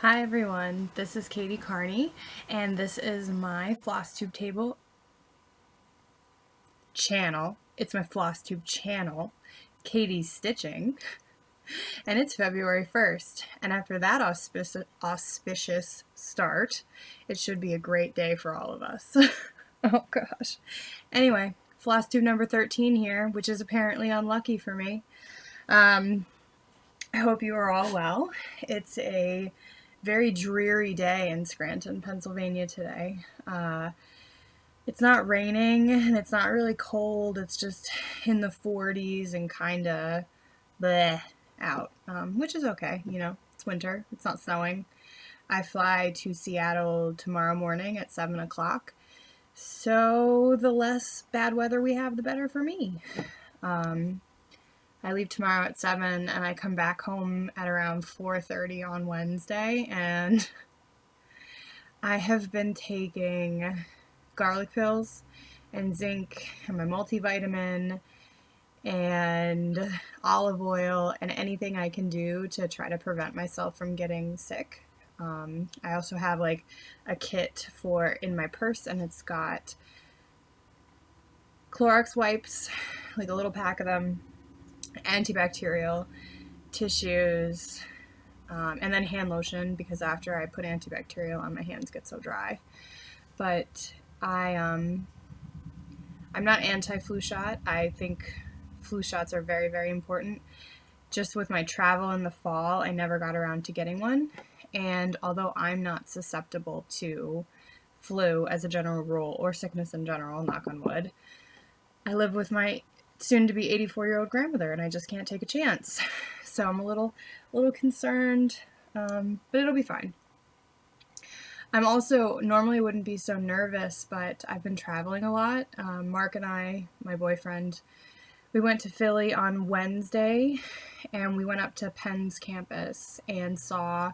Hi everyone, this is Katie Carney, and this is my Flosstube table channel. It's my Flosstube channel, Katie's Stitching, and it's February 1st. And after that auspicious start, it should be a great day for all of us. Oh gosh. Anyway, Flosstube number 13 here, which is apparently unlucky for me. I hope you are all well. It's a very dreary day in Scranton, Pennsylvania today. It's not raining and it's not really cold. It's just in the 40s and kind of bleh out, which is okay. You know, it's winter. It's not snowing. I fly to Seattle tomorrow morning at 7 o'clock. So the less bad weather we have, the better for me. I leave tomorrow at 7 and I come back home at around 4:30 on Wednesday, and I have been taking garlic pills and zinc and my multivitamin and olive oil and anything I can do to try to prevent myself from getting sick. I also have like a kit in my purse, and it's got Clorox wipes, like a little pack of them, antibacterial, tissues, and then hand lotion, because after I put antibacterial on, my hands get so dry. But I'm not anti-flu shot. I think flu shots are very, very important. Just with my travel in the fall, I never got around to getting one. And although I'm not susceptible to flu as a general rule, or sickness in general, knock on wood, I live with my soon-to-be 84-year-old grandmother, and I just can't take a chance. So I'm a little concerned, but it'll be fine. I'm also normally wouldn't be so nervous, but I've been traveling a lot. Mark and I, my boyfriend, we went to Philly on Wednesday, and we went up to Penn's campus and saw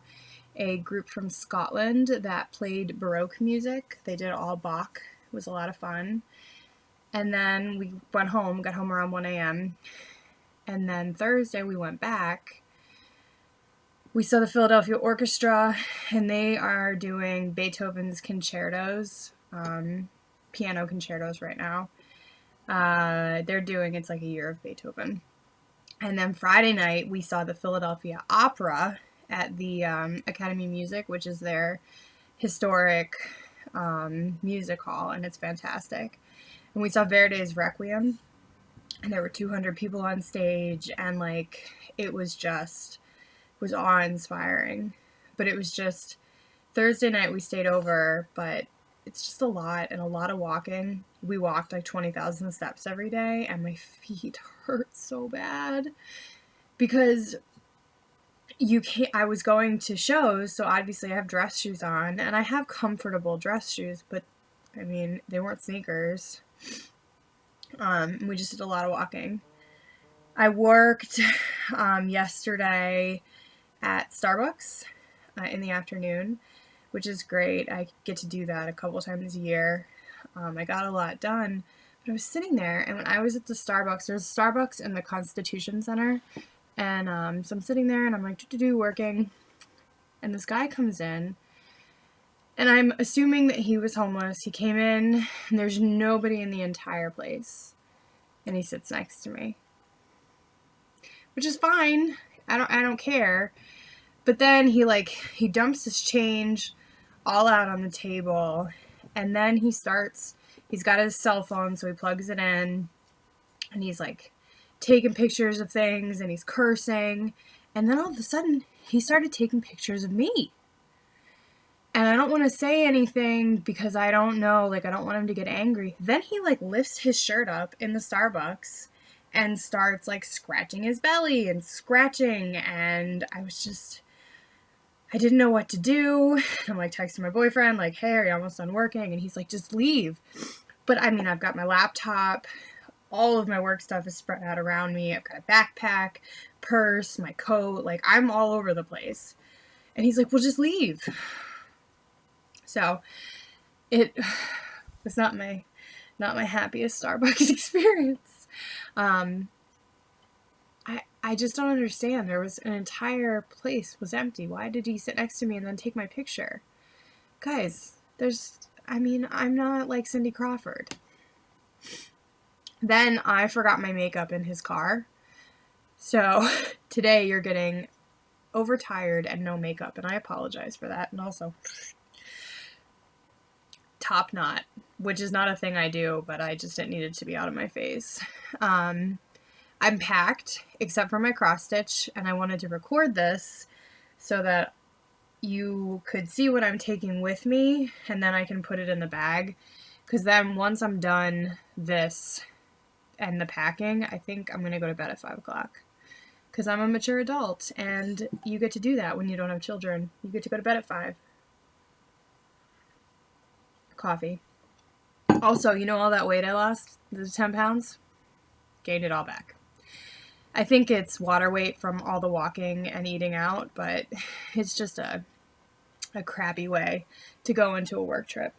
a group from Scotland that played Baroque music. They did all Bach. It was a lot of fun. And then we got home around 1 a.m. And then Thursday we went back. We saw the Philadelphia Orchestra, and they are doing Beethoven's concertos, piano concertos right now. It's like a year of Beethoven. And then Friday night we saw the Philadelphia Opera at the Academy of Music, which is their historic music hall, and it's fantastic. And we saw Verdi's Requiem, and there were 200 people on stage, and like it was awe-inspiring. But it was just Thursday night we stayed over, but it's just a lot of walking. We walked like 20,000 steps every day, and my feet hurt so bad because I was going to shows, so obviously I have dress shoes on, and I have comfortable dress shoes, but I mean, they weren't sneakers. We just did a lot of walking. I worked yesterday at Starbucks in the afternoon, which is great. I get to do that a couple times a year. I got a lot done, but I was sitting there, and when I was at the Starbucks, there's a Starbucks in the Constitution Center, and so I'm sitting there, and I'm like, working, and this guy comes in, and I'm assuming that he was homeless. He came in, and there's nobody in the entire place, and he sits next to me, which is fine. I don't care. But then he dumps his change all out on the table, and then he's got his cell phone, so he plugs it in, and he's like taking pictures of things, and he's cursing, and then all of a sudden he started taking pictures of me. And I don't want to say anything because I don't know, I don't want him to get angry. Then he lifts his shirt up in the Starbucks and starts scratching his belly and scratching, and I didn't know what to do. I'm texting my boyfriend, hey, are you almost done working? And he's like, just leave. But I mean, I've got my laptop, all of my work stuff is spread out around me. I've got a backpack, purse, my coat, I'm all over the place. And he's like, well, just leave. So it was not my happiest Starbucks experience. I I just don't understand. There was an entire place was empty. Why did he sit next to me and then take my picture? Guys, I'm not like Cindy Crawford. Then I forgot my makeup in his car. So today you're getting overtired and no makeup, and I apologize for that. And also top knot, which is not a thing I do, but I just didn't need it to be out of my face. I'm packed except for my cross stitch, and I wanted to record this so that you could see what I'm taking with me, and then I can put it in the bag, because then once I'm done this and the packing, I think I'm gonna go to bed at 5 o'clock, because I'm a mature adult, and you get to do that when you don't have children. You get to go to bed at 5. Coffee. Also, you know all that weight I lost, the 10 pounds? Gained it all back. I think it's water weight from all the walking and eating out, but it's just a crappy way to go into a work trip.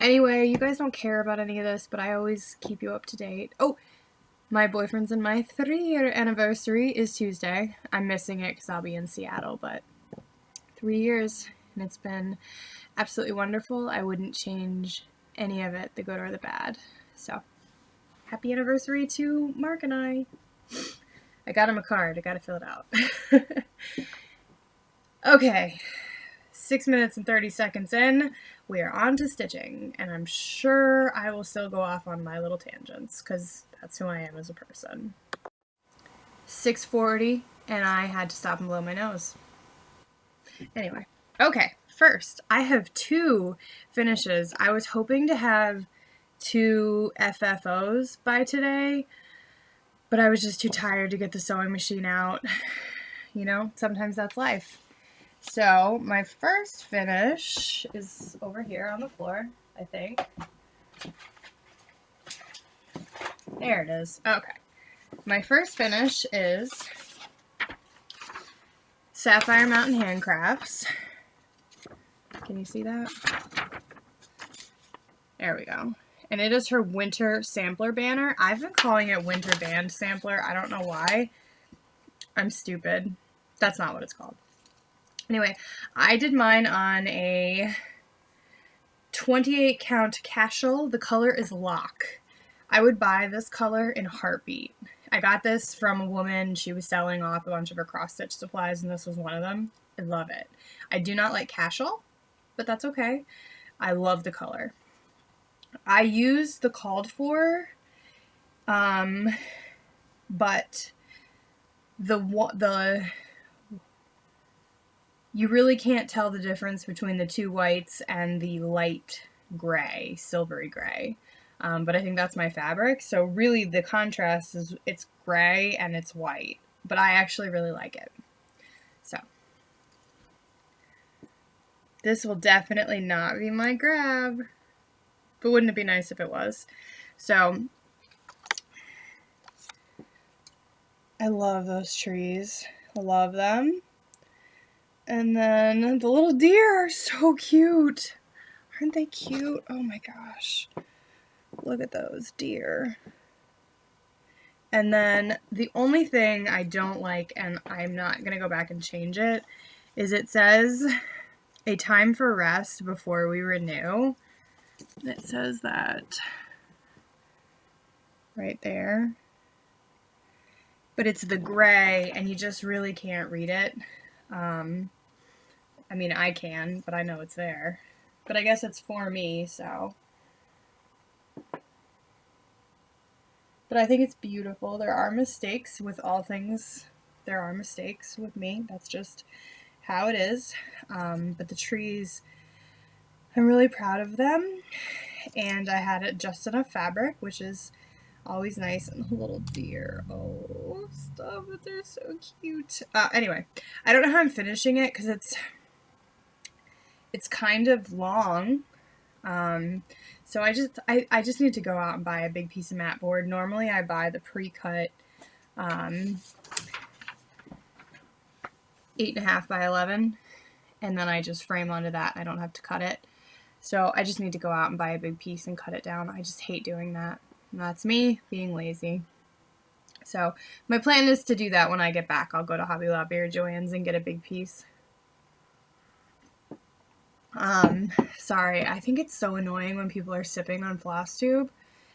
Anyway, you guys don't care about any of this, but I always keep you up to date. Oh, my boyfriend's and my 3-year anniversary is Tuesday. I'm missing it because I'll be in Seattle, but 3 years, and it's been absolutely wonderful. I wouldn't change any of it, the good or the bad. So, happy anniversary to Mark and I. I got him a card. I gotta fill it out. Okay, 6 minutes and 30 seconds in, we are on to stitching, and I'm sure I will still go off on my little tangents, because that's who I am as a person. 6:40, and I had to stop and blow my nose. Anyway, okay, first, I have 2 finishes. I was hoping to have 2 FFOs by today, but I was just too tired to get the sewing machine out. You know, sometimes that's life. So, my first finish is over here on the floor, I think. There it is. Okay. My first finish is Sapphire Mountain Handcrafts. Can you see that? There we go. And it is her winter sampler banner. I've been calling it winter band sampler. I don't know why. I'm stupid. That's not what it's called. Anyway, I did mine on a 28 count cashel. The color is Lock. I would buy this color in a heartbeat. I got this from a woman. She was selling off a bunch of her cross stitch supplies, and this was one of them. I love it. I do not like cashel, but that's okay. I love the color. I used the called for, but you really can't tell the difference between the 2 whites and the light gray, silvery gray. But I think that's my fabric. So really the contrast is it's gray and it's white, but I actually really like it. So this will definitely not be my grab, but wouldn't it be nice if it was? So I love those trees. I love them. And then the little deer are so cute. Aren't they cute? Oh my gosh. Look at those deer. And then the only thing I don't like, and I'm not going to go back and change it, is it says a time for rest before we renew. It says that right there. But it's the gray, and you just really can't read it. I mean, I can, but I know it's there. But I guess it's for me, so. But I think it's beautiful. There are mistakes with all things. There are mistakes with me. That's just how it is. But the trees, I'm really proud of them. And I had it just enough fabric, which is always nice. And the little deer. Oh, stop it. They're so cute. Anyway, I don't know how I'm finishing it because it's kind of long. So I just need to go out and buy a big piece of mat board. Normally I buy the pre-cut 8.5 by 11, and then I just frame onto that. I don't have to cut it. So I just need to go out and buy a big piece and cut it down. I just hate doing that. And that's me being lazy. So my plan is to do that when I get back. I'll go to Hobby Lobby or Joann's and get a big piece. Sorry, I think it's so annoying when people are sipping on Flosstube.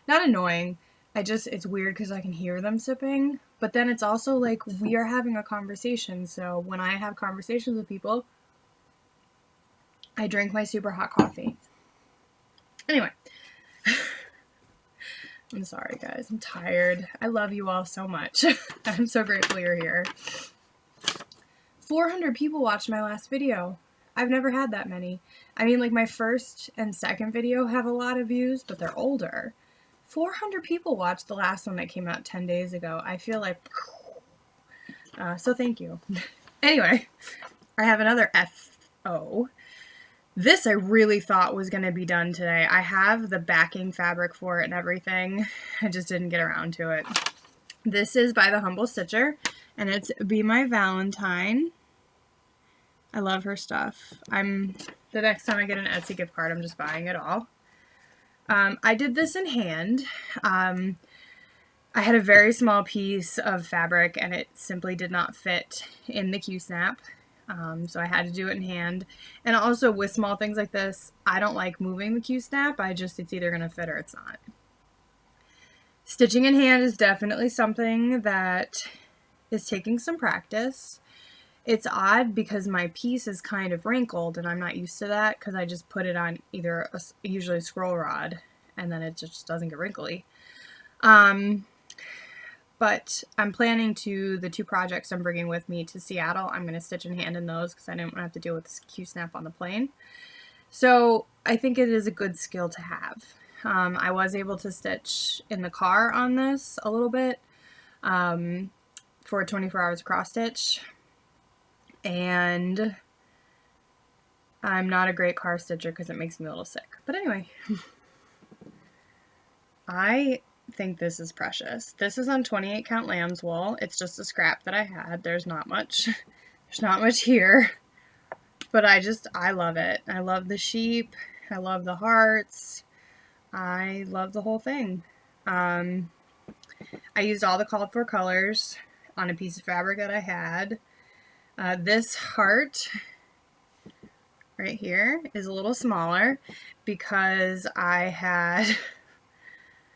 Not annoying, it's weird because I can hear them sipping, but then it's also like we are having a conversation, so when I have conversations with people, I drink my super hot coffee. Anyway, I'm sorry guys, I'm tired. I love you all so much. I'm so grateful you're here. 400 people watched my last video. I've never had that many. I mean, like my first and second video have a lot of views, but they're older. 400 people watched the last one that came out 10 days ago. I feel like, so thank you. Anyway, I have another FO. This I really thought was going to be done today. I have the backing fabric for it and everything. I just didn't get around to it. This is by the Humble Stitcher, and it's Be My Valentine. I love her stuff. The next time I get an Etsy gift card, I'm just buying it all. I did this in hand. I had a very small piece of fabric and it simply did not fit in the Q-snap. So I had to do it in hand. And also with small things like this, I don't like moving the Q-snap. It's either going to fit or it's not. Stitching in hand is definitely something that is taking some practice. It's odd because my piece is kind of wrinkled and I'm not used to that because I just put it on usually a scroll rod and then it just doesn't get wrinkly. But I'm planning the two projects I'm bringing with me to Seattle, I'm going to stitch in hand in those because I didn't want to have to deal with this Q-snap on the plane. So I think it is a good skill to have. I was able to stitch in the car on this a little bit for 24 hours cross stitch. And I'm not a great car stitcher because it makes me a little sick. But anyway, I think this is precious. This is on 28 count lamb's wool. It's just a scrap that I had. There's not much. There's not much here. But I love it. I love the sheep. I love the hearts. I love the whole thing. I used all the called for colors on a piece of fabric that I had. This heart right here is a little smaller because I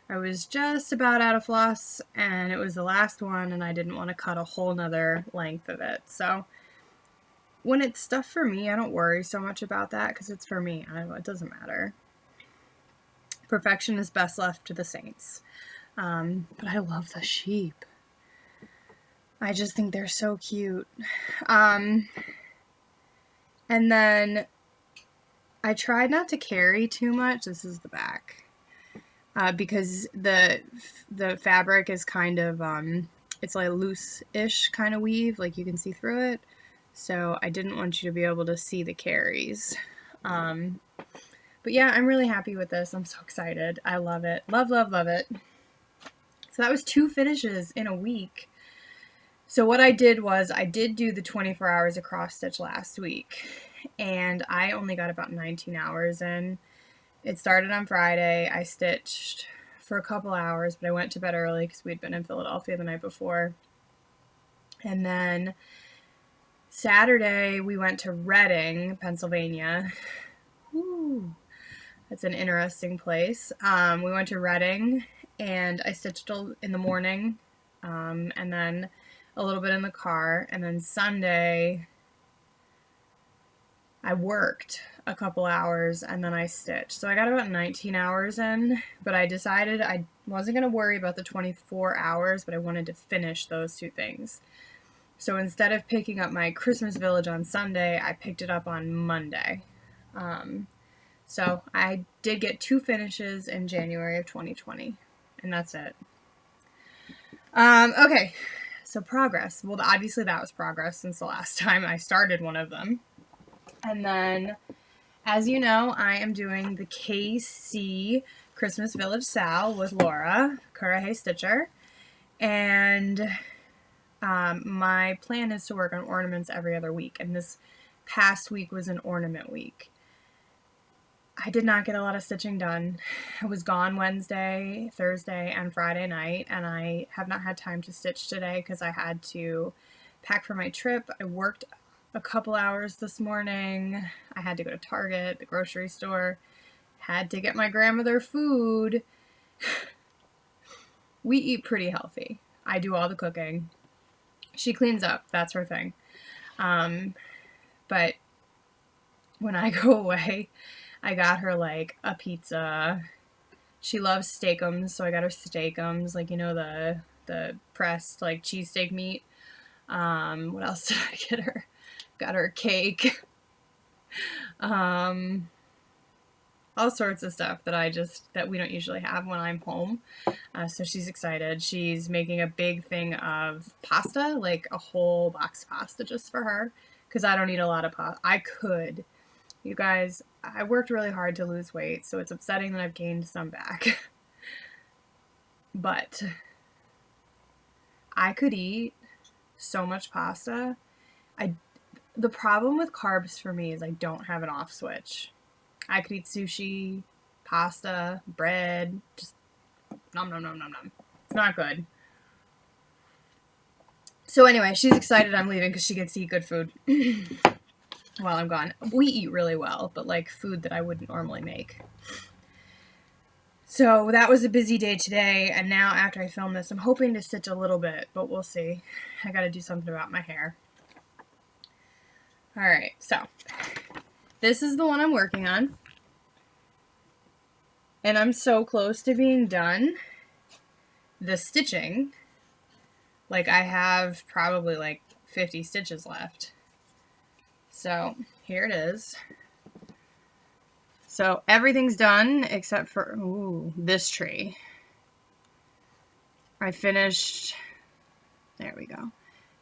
was just about out of floss and it was the last one and I didn't want to cut a whole nother length of it. So when it's stuff for me, I don't worry so much about that because it's for me. It doesn't matter. Perfection is best left to the saints. But I love the sheep. I just think they're so cute. And then I tried not to carry too much. This is the back. Because the fabric is kind of, it's like a loose-ish kind of weave. Like you can see through it. So I didn't want you to be able to see the carries. But yeah, I'm really happy with this. I'm so excited. I love it. Love, love, love it. So that was 2 finishes in a week. So what I did was I did do the 24 hours of cross stitch last week and I only got about 19 hours in. It started on Friday. I stitched for a couple hours, but I went to bed early because we'd been in Philadelphia the night before. And then Saturday we went to Reading, Pennsylvania. Ooh, that's an interesting place. We went to Reading and I stitched in the morning and then a little bit in the car, and then Sunday I worked a couple hours and then I stitched. So I got about 19 hours in, but I decided I wasn't going to worry about the 24 hours, but I wanted to finish those 2 things. So instead of picking up my Christmas Village on Sunday, I picked it up on Monday. So I did get 2 finishes in January of 2020, and that's it. Okay. So progress. Well, obviously that was progress since the last time I started one of them. And then, as you know, I am doing the KC Christmas Village Sal with Laura, Kurahe Stitcher. And my plan is to work on ornaments every other week. And this past week was an ornament week. I did not get a lot of stitching done. I was gone Wednesday, Thursday, and Friday night, and I have not had time to stitch today because I had to pack for my trip. I worked a couple hours this morning. I had to go to Target, the grocery store, had to get my grandmother food. We eat pretty healthy. I do all the cooking. She cleans up. That's her thing. But when I go away, I got her, like, a pizza. She loves steakums, so I got her steakums, like, you know, the pressed, like, cheesesteak meat. What else did I get her? Got her a cake. All sorts of stuff that we don't usually have when I'm home. So she's excited. She's making a big thing of pasta, like a whole box of pasta just for her, because I don't eat a lot of pasta. I could. You guys, I worked really hard to lose weight, so it's upsetting that I've gained some back. But I could eat so much pasta. The problem with carbs for me is I don't have an off switch. I could eat sushi, pasta, bread, just nom nom nom nom nom. It's not good. So anyway, she's excited I'm leaving because she gets to eat good food while I'm gone. We eat really well, but like food that I wouldn't normally make. So that was a busy day today, and now after I film this, I'm hoping to stitch a little bit, but we'll see. I gotta do something about my hair. Alright, so this is the one I'm working on, and I'm so close to being done. The stitching, like I have probably like 50 stitches left. So here it is. So everything's done except for this tree. I finished, there we go.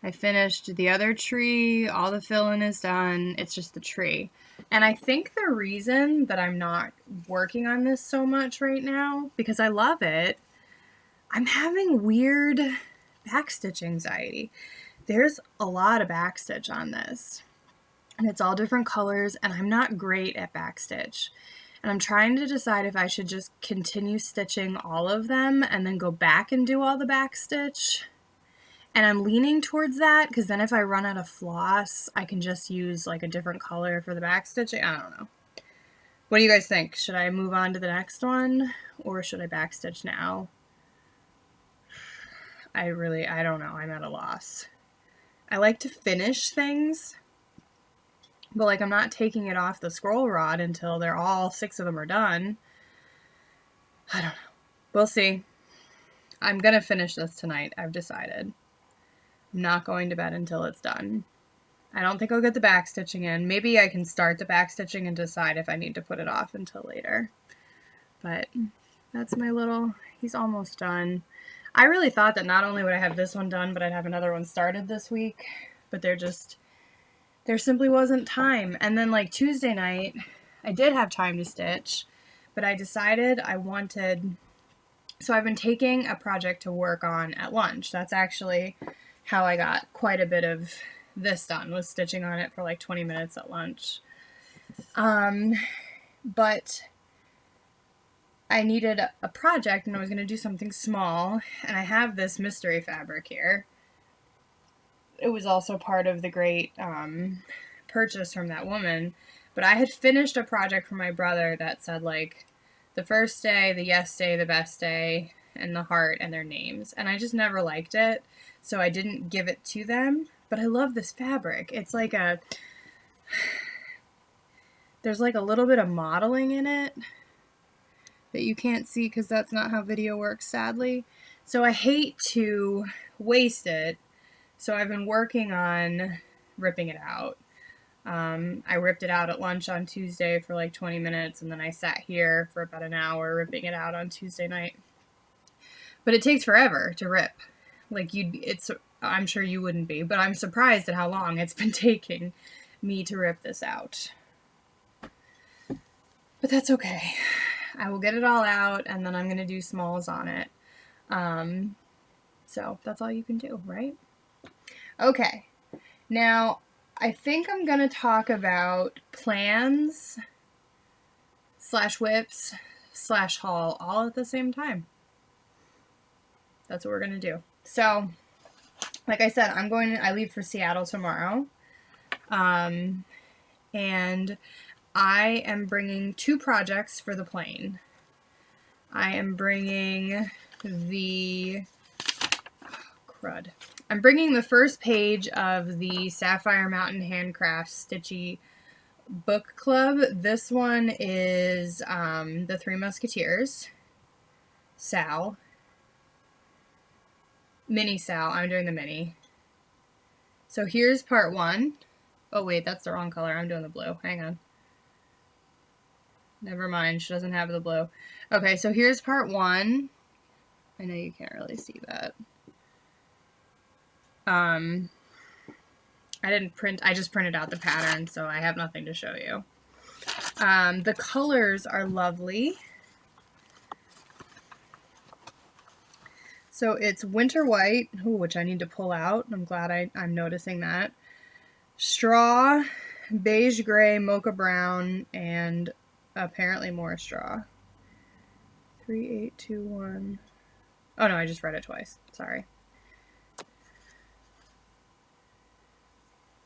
I finished the other tree, all the filling is done, it's just the tree. And I think the reason that I'm not working on this so much right now, because I love it, I'm having weird backstitch anxiety. There's a lot of backstitch on this, and it's all different colors, and I'm not great at backstitch. And I'm trying to decide if I should just continue stitching all of them and then go back and do all the backstitch. And I'm leaning towards that, because then if I run out of floss, I can just use like a different color for the backstitching. I don't know. What do you guys think? Should I move on to the next one, or should I backstitch now? I don't know. I'm at a loss. I like to finish things, but like I'm not taking it off the scroll rod until they're all 6 of them are done. I don't know. We'll see. I'm gonna finish this tonight, I've decided. I'm not going to bed until it's done. I don't think I'll get the backstitching in. Maybe I can start the backstitching and decide if I need to put it off until later. But that's my little, he's almost done. I really thought that not only would I have this one done, but I'd have another one started this week. But there simply wasn't time. And then like Tuesday night, I did have time to stitch, but I decided so I've been taking a project to work on at lunch. That's actually how I got quite a bit of this done, was stitching on it for like 20 minutes at lunch. But I needed a project, and I was going to do something small, and I have this mystery fabric here. It was also part of the great purchase from that woman, but I had finished a project for my brother that said like the first day, the yes day, the best day, and the heart and their names, and I just never liked it, so I didn't give it to them. But I love this fabric. It's like there's like a little bit of modeling in it that you can't see because that's not how video works, sadly. So I hate to waste it, so I've been working on ripping it out. I ripped it out at lunch on Tuesday for like 20 minutes, and then I sat here for about an hour ripping it out on Tuesday night. But it takes forever to rip. Like I'm sure you wouldn't be, but I'm surprised at how long it's been taking me to rip this out. But that's okay. I will get it all out, and then I'm going to do smalls on it. So that's all you can do, right? Okay. Now, I think I'm going to talk about plans slash whips slash haul all at the same time. That's what we're going to do. So, like I said, I leave for Seattle tomorrow. And I am bringing 2 projects for the plane. I am bringing I'm bringing the first page of the Sapphire Mountain Handcraft Stitchy book club. This one is the Three Musketeers. Sal. Mini Sal. I'm doing the mini. So here's part 1. Oh wait, that's the wrong color. I'm doing the blue. Hang on. Never mind. She doesn't have the blue. Okay, so here's part 1. I know you can't really see that. I just printed out the pattern, so I have nothing to show you. The colors are lovely. So it's winter white, which I need to pull out. I'm glad I'm noticing that. Straw, beige gray, mocha brown, and apparently more straw. 3821. Oh no, I just read it twice. Sorry.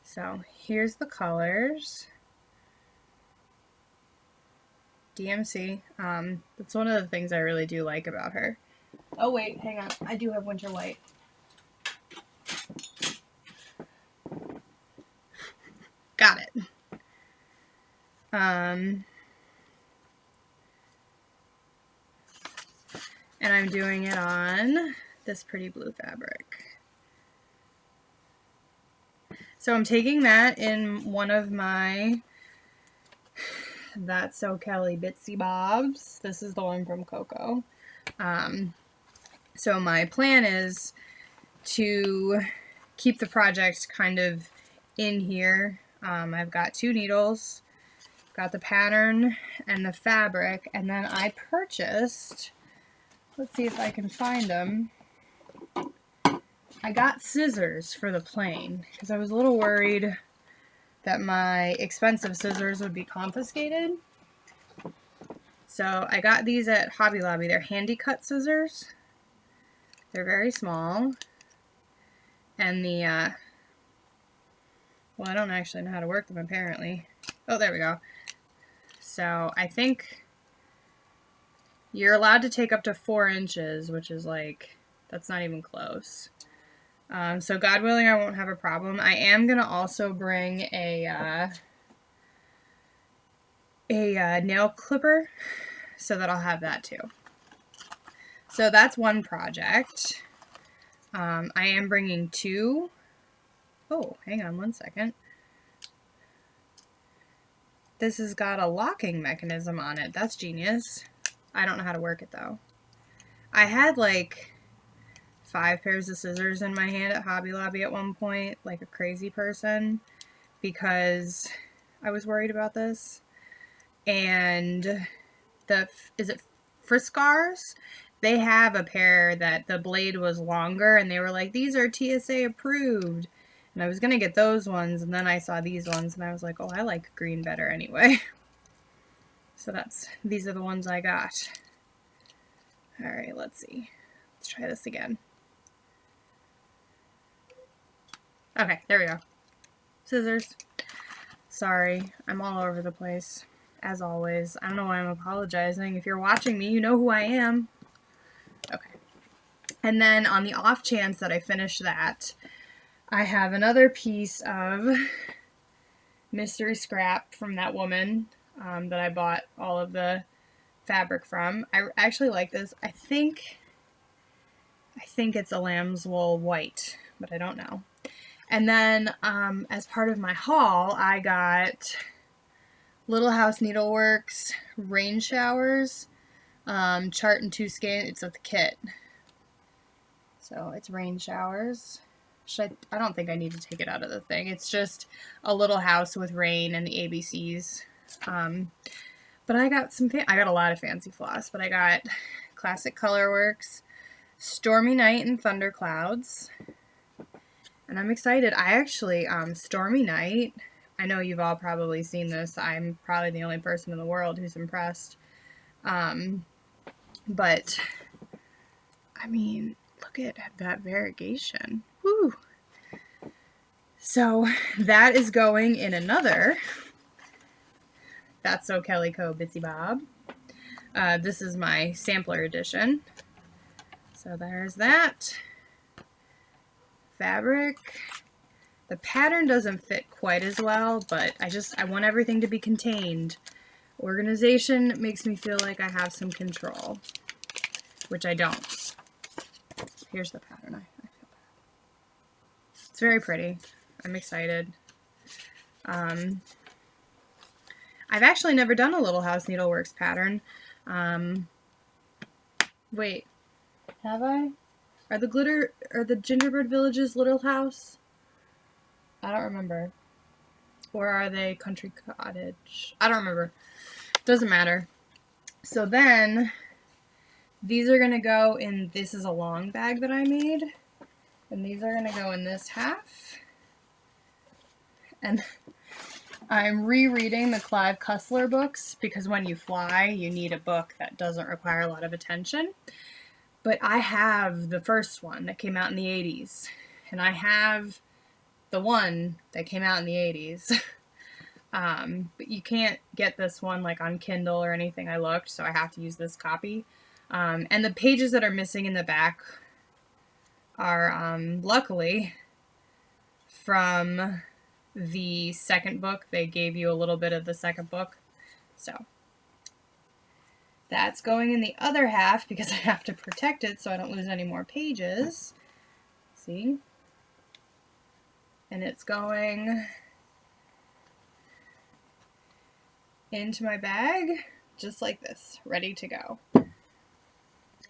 So here's the colors. DMC. That's one of the things I really do like about her. Oh wait, hang on. I do have winter white. Got it. And I'm doing it on this pretty blue fabric. So I'm taking that in one of my That's So Kelly Bitsy Bobs. This is the one from Coco. So my plan is to keep the project kind of in here. I've got 2 needles, got the pattern and the fabric, and then I purchased, let's see if I can find them. I got scissors for the plane because I was a little worried that my expensive scissors would be confiscated. So I got these at Hobby Lobby. They're handy cut scissors. They're very small. And well, I don't actually know how to work them apparently. Oh, there we go. So I think you're allowed to take up to 4 inches, which is like, that's not even close. So God willing, I won't have a problem. I am going to also bring a nail clipper so that I'll have that too. So that's one project. I am bringing 2. Oh, hang on one second. This has got a locking mechanism on it. That's genius. I don't know how to work it though. I had like 5 pairs of scissors in my hand at Hobby Lobby at one point, like a crazy person, because I was worried about this. And is it Friskars? They have a pair that the blade was longer, and they were like, these are TSA approved. And I was going to get those ones, and then I saw these ones, and I was like, oh, I like green better anyway. So these are the ones I got. All right, let's see. Let's try this again. Okay, there we go. Scissors. Sorry, I'm all over the place, as always. I don't know why I'm apologizing. If you're watching me, you know who I am. Okay. And then on the off chance that I finish that, I have another piece of mystery scrap from that woman that I bought all of the fabric from. I actually like this. I think it's a lamb's wool white, but I don't know. And then as part of my haul, I got Little House Needleworks rain showers, chart and 2 skein. It's with the kit. So it's rain showers. I don't think I need to take it out of the thing. It's just a little house with rain and the ABCs. But I got I got a lot of fancy floss, but I got Classic Colorworks, Stormy Night and Thunderclouds. And I'm excited. I actually, Stormy Night I know you've all probably seen this. I'm probably the only person in the world who's impressed. But, I mean, look at that variegation. Woo! So, that is going in another That's So Kelly Co. Bitsy Bob. This is my sampler edition. So there's that. Fabric. The pattern doesn't fit quite as well, but I want everything to be contained. Organization makes me feel like I have some control, which I don't. Here's the pattern. I feel bad. It's very pretty. I'm excited. I've actually never done a Little House Needleworks pattern. Wait, have I? Are the Gingerbread Villages Little House? I don't remember. Or are they Country Cottage? I don't remember. Doesn't matter. So then, these are going to go in, this is a long bag that I made. And these are going to go in this half. And I'm rereading the Clive Cussler books because when you fly, you need a book that doesn't require a lot of attention. But I have the first one that came out in the 80s. And I have the one that came out in the 80s. But you can't get this one like on Kindle or anything. I looked, so I have to use this copy. And the pages that are missing in the back are luckily from the second book. They gave you a little bit of the second book. So that's going in the other half because I have to protect it so I don't lose any more pages. See? And it's going into my bag just like this, ready to go.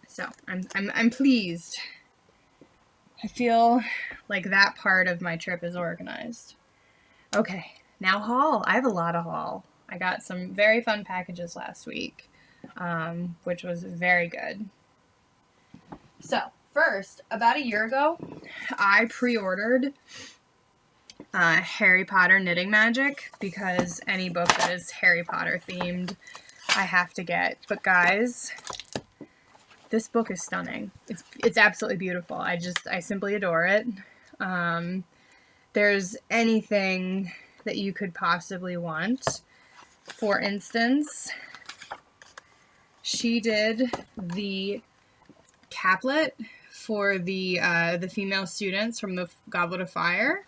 So I'm pleased. I feel like that part of my trip is organized. Okay, now haul. I have a lot of haul. I got some very fun packages last week, which was very good. So, first, about a year ago, I pre-ordered Harry Potter Knitting Magic because any book that is Harry Potter themed, I have to get. But guys, this book is stunning. It's absolutely beautiful. I simply adore it. There's anything that you could possibly want. For instance, she did the caplet for the female students from the Goblet of Fire.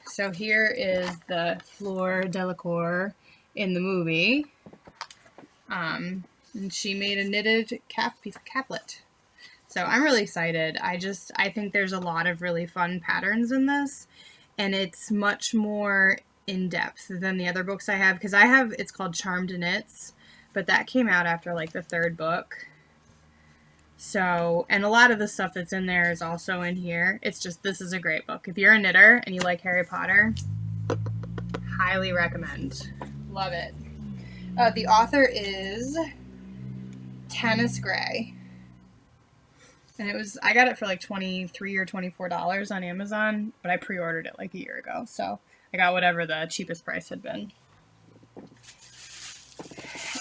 So here is the Fleur Delacour in the movie. And she made a knitted piece of caplet. So I'm really excited. I think there's a lot of really fun patterns in this, and it's much more in-depth than the other books I have, because it's called Charmed Knits, but that came out after like the third book. So, and a lot of the stuff that's in there is also in here. It's just, this is a great book. If you're a knitter and you like Harry Potter, highly recommend. Love it. The author is Tanis Gray. And I got it for like $23 or $24 on Amazon, but I pre-ordered it like a year ago. So I got whatever the cheapest price had been.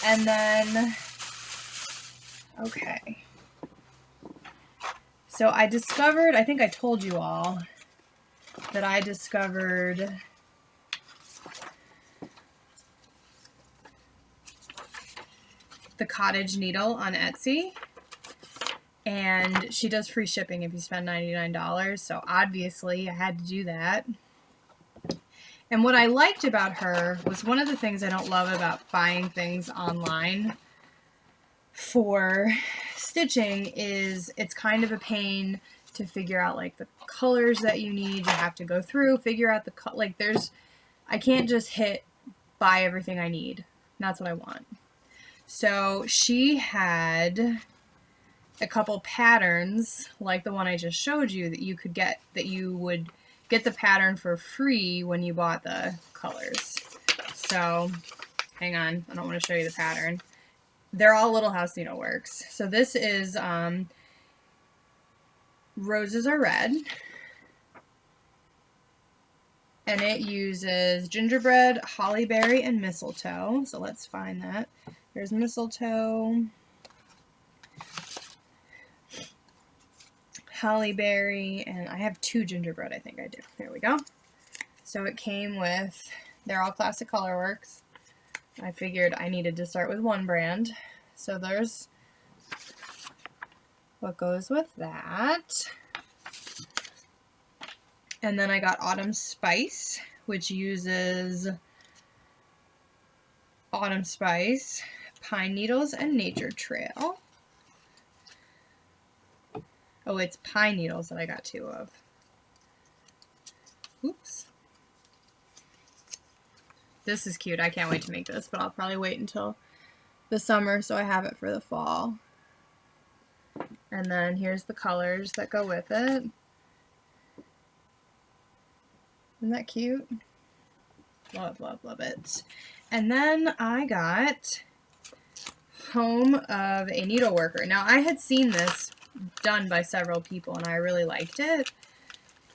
And then, okay. So I think I told you all that I discovered the cottage needle on Etsy. And she does free shipping if you spend $99. So obviously I had to do that. And what I liked about her was one of the things I don't love about buying things online for stitching is it's kind of a pain to figure out like the colors that you need. You have to go through, figure out I can't just buy everything I need. That's what I want. So she had a couple patterns like the one I just showed you that you would get the pattern for free when you bought the colors. So hang on, I don't want to show you the pattern. They're all Little House Needleworks. So this is Roses Are Red. And it uses gingerbread, holly berry, and mistletoe. So let's find that. There's mistletoe, holly berry, and I have 2 gingerbread, I think I do. Here we go. So it came with, they're all Classic Colorworks. I figured I needed to start with one brand. So there's what goes with that. And then I got Autumn Spice, which uses Autumn Spice, Pine Needles, and Nature Trail. Oh, it's Pine Needles that I got 2 of. Oops. This is cute. I can't wait to make this, but I'll probably wait until the summer so I have it for the fall. And then here's the colors that go with it. Isn't that cute? Love, love, love it. And then I got Home of a Needleworker. Now, I had seen this done by several people, and I really liked it.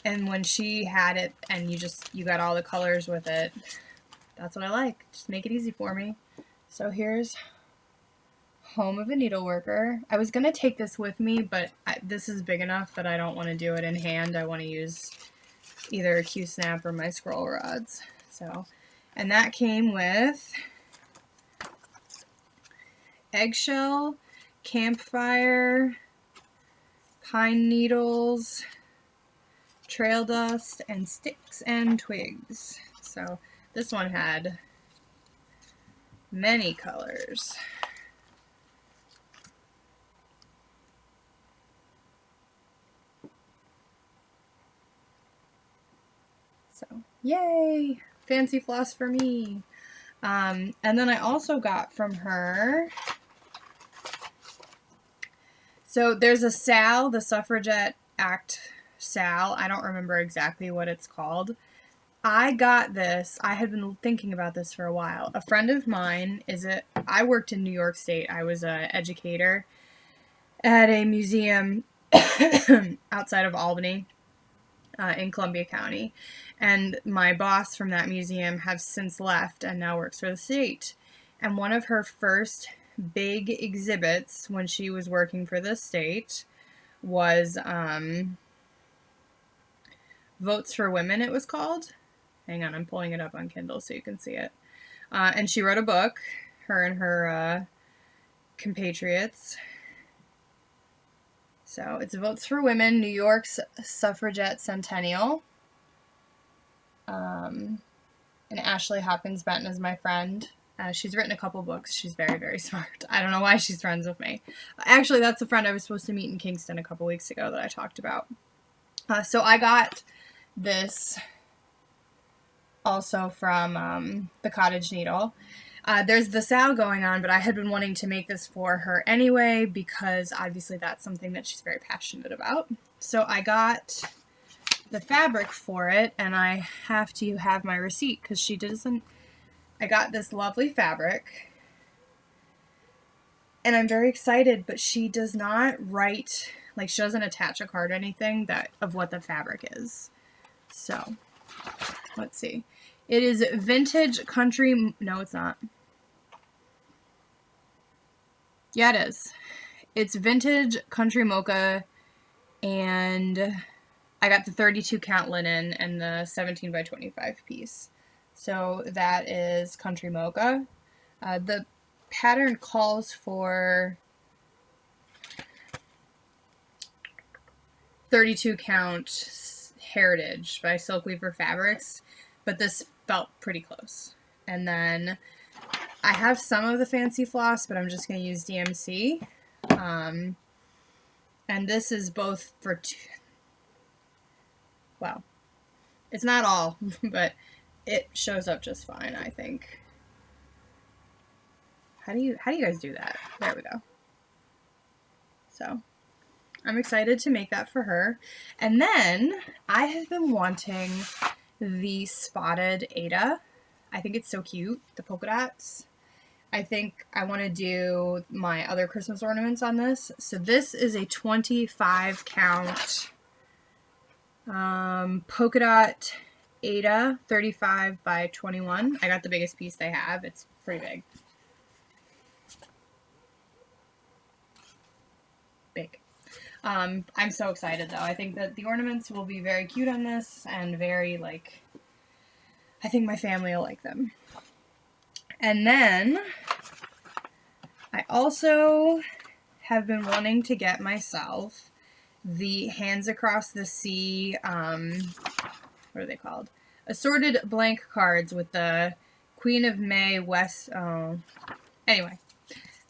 And when she had it, and you got all the colors with it, that's what I like. Just make it easy for me. So here's Home of a Needleworker. I was going to take this with me, but this is big enough that I don't want to do it in hand. I want to use either a Q-snap or my scroll rods. So, and that came with eggshell, campfire, pine needles, trail dust, and sticks and twigs. So this one had many colors. So, yay! Fancy floss for me. And then I also got from her, so there's a SAL, the Suffragette Act SAL. I don't remember exactly what it's called. I got this. I had been thinking about this for a while. A friend of mine I worked in New York State. I was an educator at a museum outside of Albany. In Columbia County, and my boss from that museum has since left and now works for the state. And one of her first big exhibits when she was working for the state was Votes for Women, it was called. Hang on, I'm pulling it up on Kindle so you can see it. And she wrote a book, her and her compatriots. So it's Votes for Women, New York's Suffragette Centennial. And Ashley Hopkins Benton is my friend. She's written a couple books. She's very, very smart. I don't know why she's friends with me. Actually, that's the friend I was supposed to meet in Kingston a couple weeks ago that I talked about. So I got this also from the Cottage Needle. There's the SAL going on, but I had been wanting to make this for her anyway because obviously that's something that she's very passionate about. So I got the fabric for it, and I have to have my receipt because she doesn't. I got this lovely fabric, and I'm very excited, but she does not write, like she doesn't attach a card or anything of what the fabric is. So let's see. It is vintage country. No, it's not. Yeah, it is. It's vintage country mocha, and I got the 32 count linen and the 17 by 25 piece. So that is country mocha. The pattern calls for 32 count Heritage by Silk Weaver Fabrics, but this felt pretty close. And then I have some of the fancy floss, but I'm just going to use DMC. And this is both for well, it's not all, but it shows up just fine, I think. How do you guys do that? There we go. So I'm excited to make that for her. And then I have been wanting the spotted Ada. I think it's so cute, the polka dots. I think I want to do my other Christmas ornaments on this. So this is a 25 count polka dot Ada 35 by 21. I got the biggest piece they have. It's pretty big. Big. I'm so excited though. I think that the ornaments will be very cute on this and very like, I think my family will like them. And then I also have been wanting to get myself the Hands Across the Sea, what are they called? Assorted blank cards with the Queen of May West, anyway.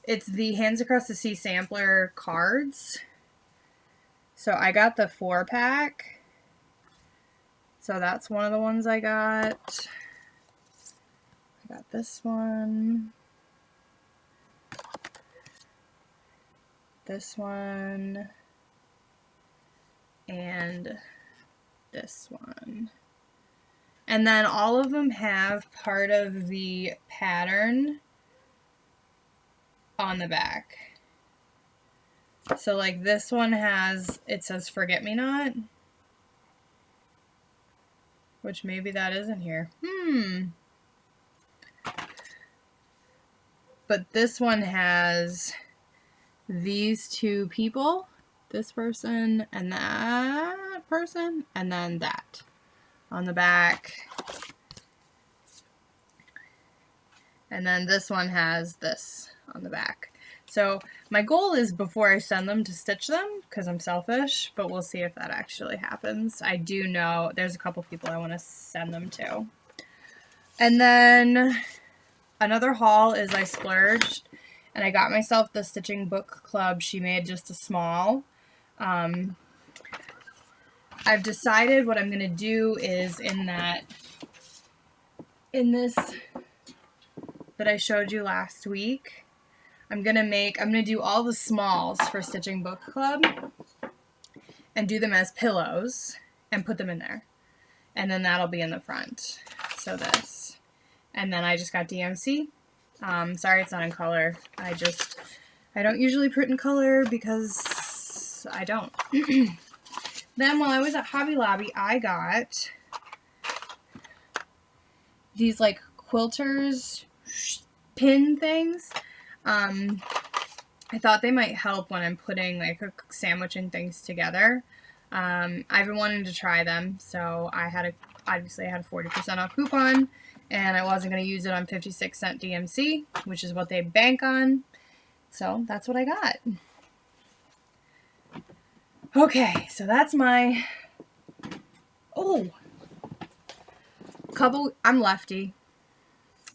It's the Hands Across the Sea sampler cards. So I got the 4-pack. So that's one of the ones I got. I got this one. This one. And this one. And then all of them have part of the pattern on the back. So like this one has, it says Forget Me Not. Which maybe that isn't here. But this one has these two people. This person and that person. And then that on the back. And then this one has this on the back. So my goal is before I send them to stitch them, because I'm selfish, but we'll see if that actually happens. I do know there's a couple people I want to send them to. And then another haul is I splurged and I got myself the Stitching Book Club. She made just a small. I've decided what I'm going to do is in this that I showed you last week, I'm going to do all the smalls for Stitching Book Club and do them as pillows and put them in there. And then that'll be in the front. So this. And then I just got DMC. Sorry it's not in color. I don't usually print in color because I don't. Then while I was at Hobby Lobby, I got these like quilters pin things. I thought they might help when I'm putting like sandwiching things together. I've been wanting to try them, so obviously I had a 40% off coupon, and I wasn't going to use it on 56-cent DMC, which is what they bank on. So that's what I got. Okay, so that's my, I'm lefty.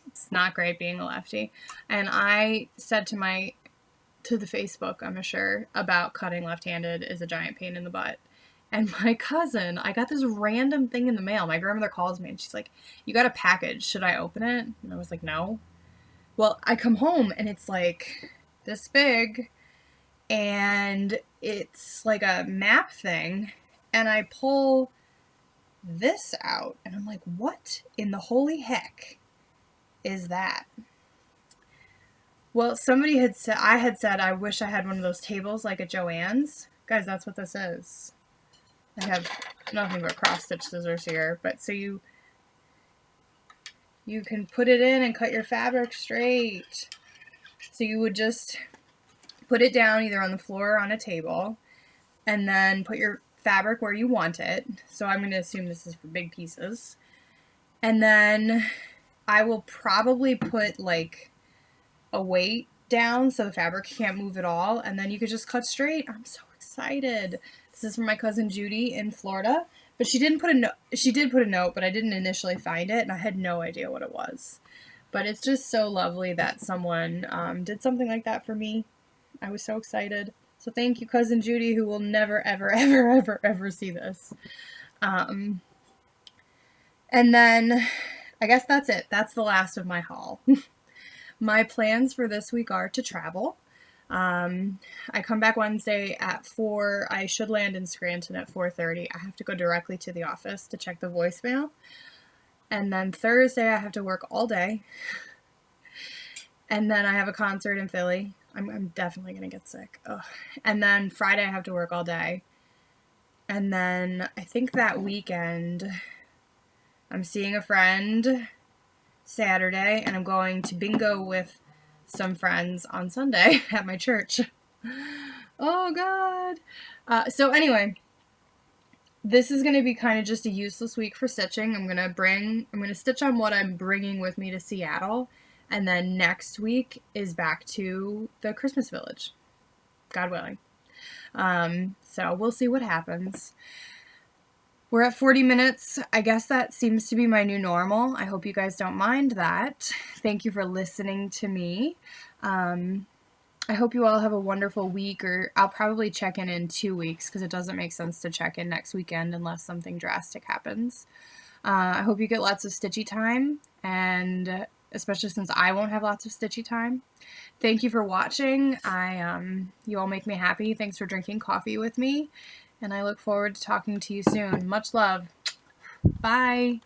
It's not great being a lefty. And I said to the Facebook, I'm sure, about cutting left-handed is a giant pain in the butt. And my cousin, I got this random thing in the mail. My grandmother calls me and she's like, you got a package. Should I open it? And I was like, no. Well, I come home and it's like this big and it's like a map thing. And I pull this out and I'm like, what in the holy heck is that? Well, somebody had said, I wish I had one of those tables like at Joann's. Guys, that's what this is. I have nothing but cross stitch scissors here, but so you can put it in and cut your fabric straight. So you would just put it down either on the floor or on a table, and then put your fabric where you want it. So I'm going to assume this is for big pieces. And then I will probably put like a weight down so the fabric can't move at all, and then you could just cut straight. I'm so excited. This is from my cousin Judy in Florida, but she didn't put a note. She did put a note, but I didn't initially find it, and I had no idea what it was. But it's just so lovely that someone did something like that for me. I was so excited. So thank you, cousin Judy, who will never, ever, ever, ever, ever see this. And then I guess that's it. That's the last of my haul. My plans for this week are to travel. I come back Wednesday at 4. I should land in Scranton at 4:30. I have to go directly to the office to check the voicemail. And then Thursday I have to work all day. And then I have a concert in Philly. I'm definitely going to get sick. Ugh. And then Friday I have to work all day. And then I think that weekend I'm seeing a friend Saturday, and I'm going to bingo with some friends on Sunday at my church. Oh, God. So anyway, this is going to be kind of just a useless week for stitching. I'm going to stitch on what I'm bringing with me to Seattle. And then next week is back to the Christmas village, God willing. So we'll see what happens. We're at 40 minutes. I guess that seems to be my new normal. I hope you guys don't mind that. Thank you for listening to me. I hope you all have a wonderful week, or I'll probably check in 2 weeks because it doesn't make sense to check in next weekend unless something drastic happens. I hope you get lots of stitchy time, and especially since I won't have lots of stitchy time. Thank you for watching. You all make me happy. Thanks for drinking coffee with me, and I look forward to talking to you soon. Much love. Bye.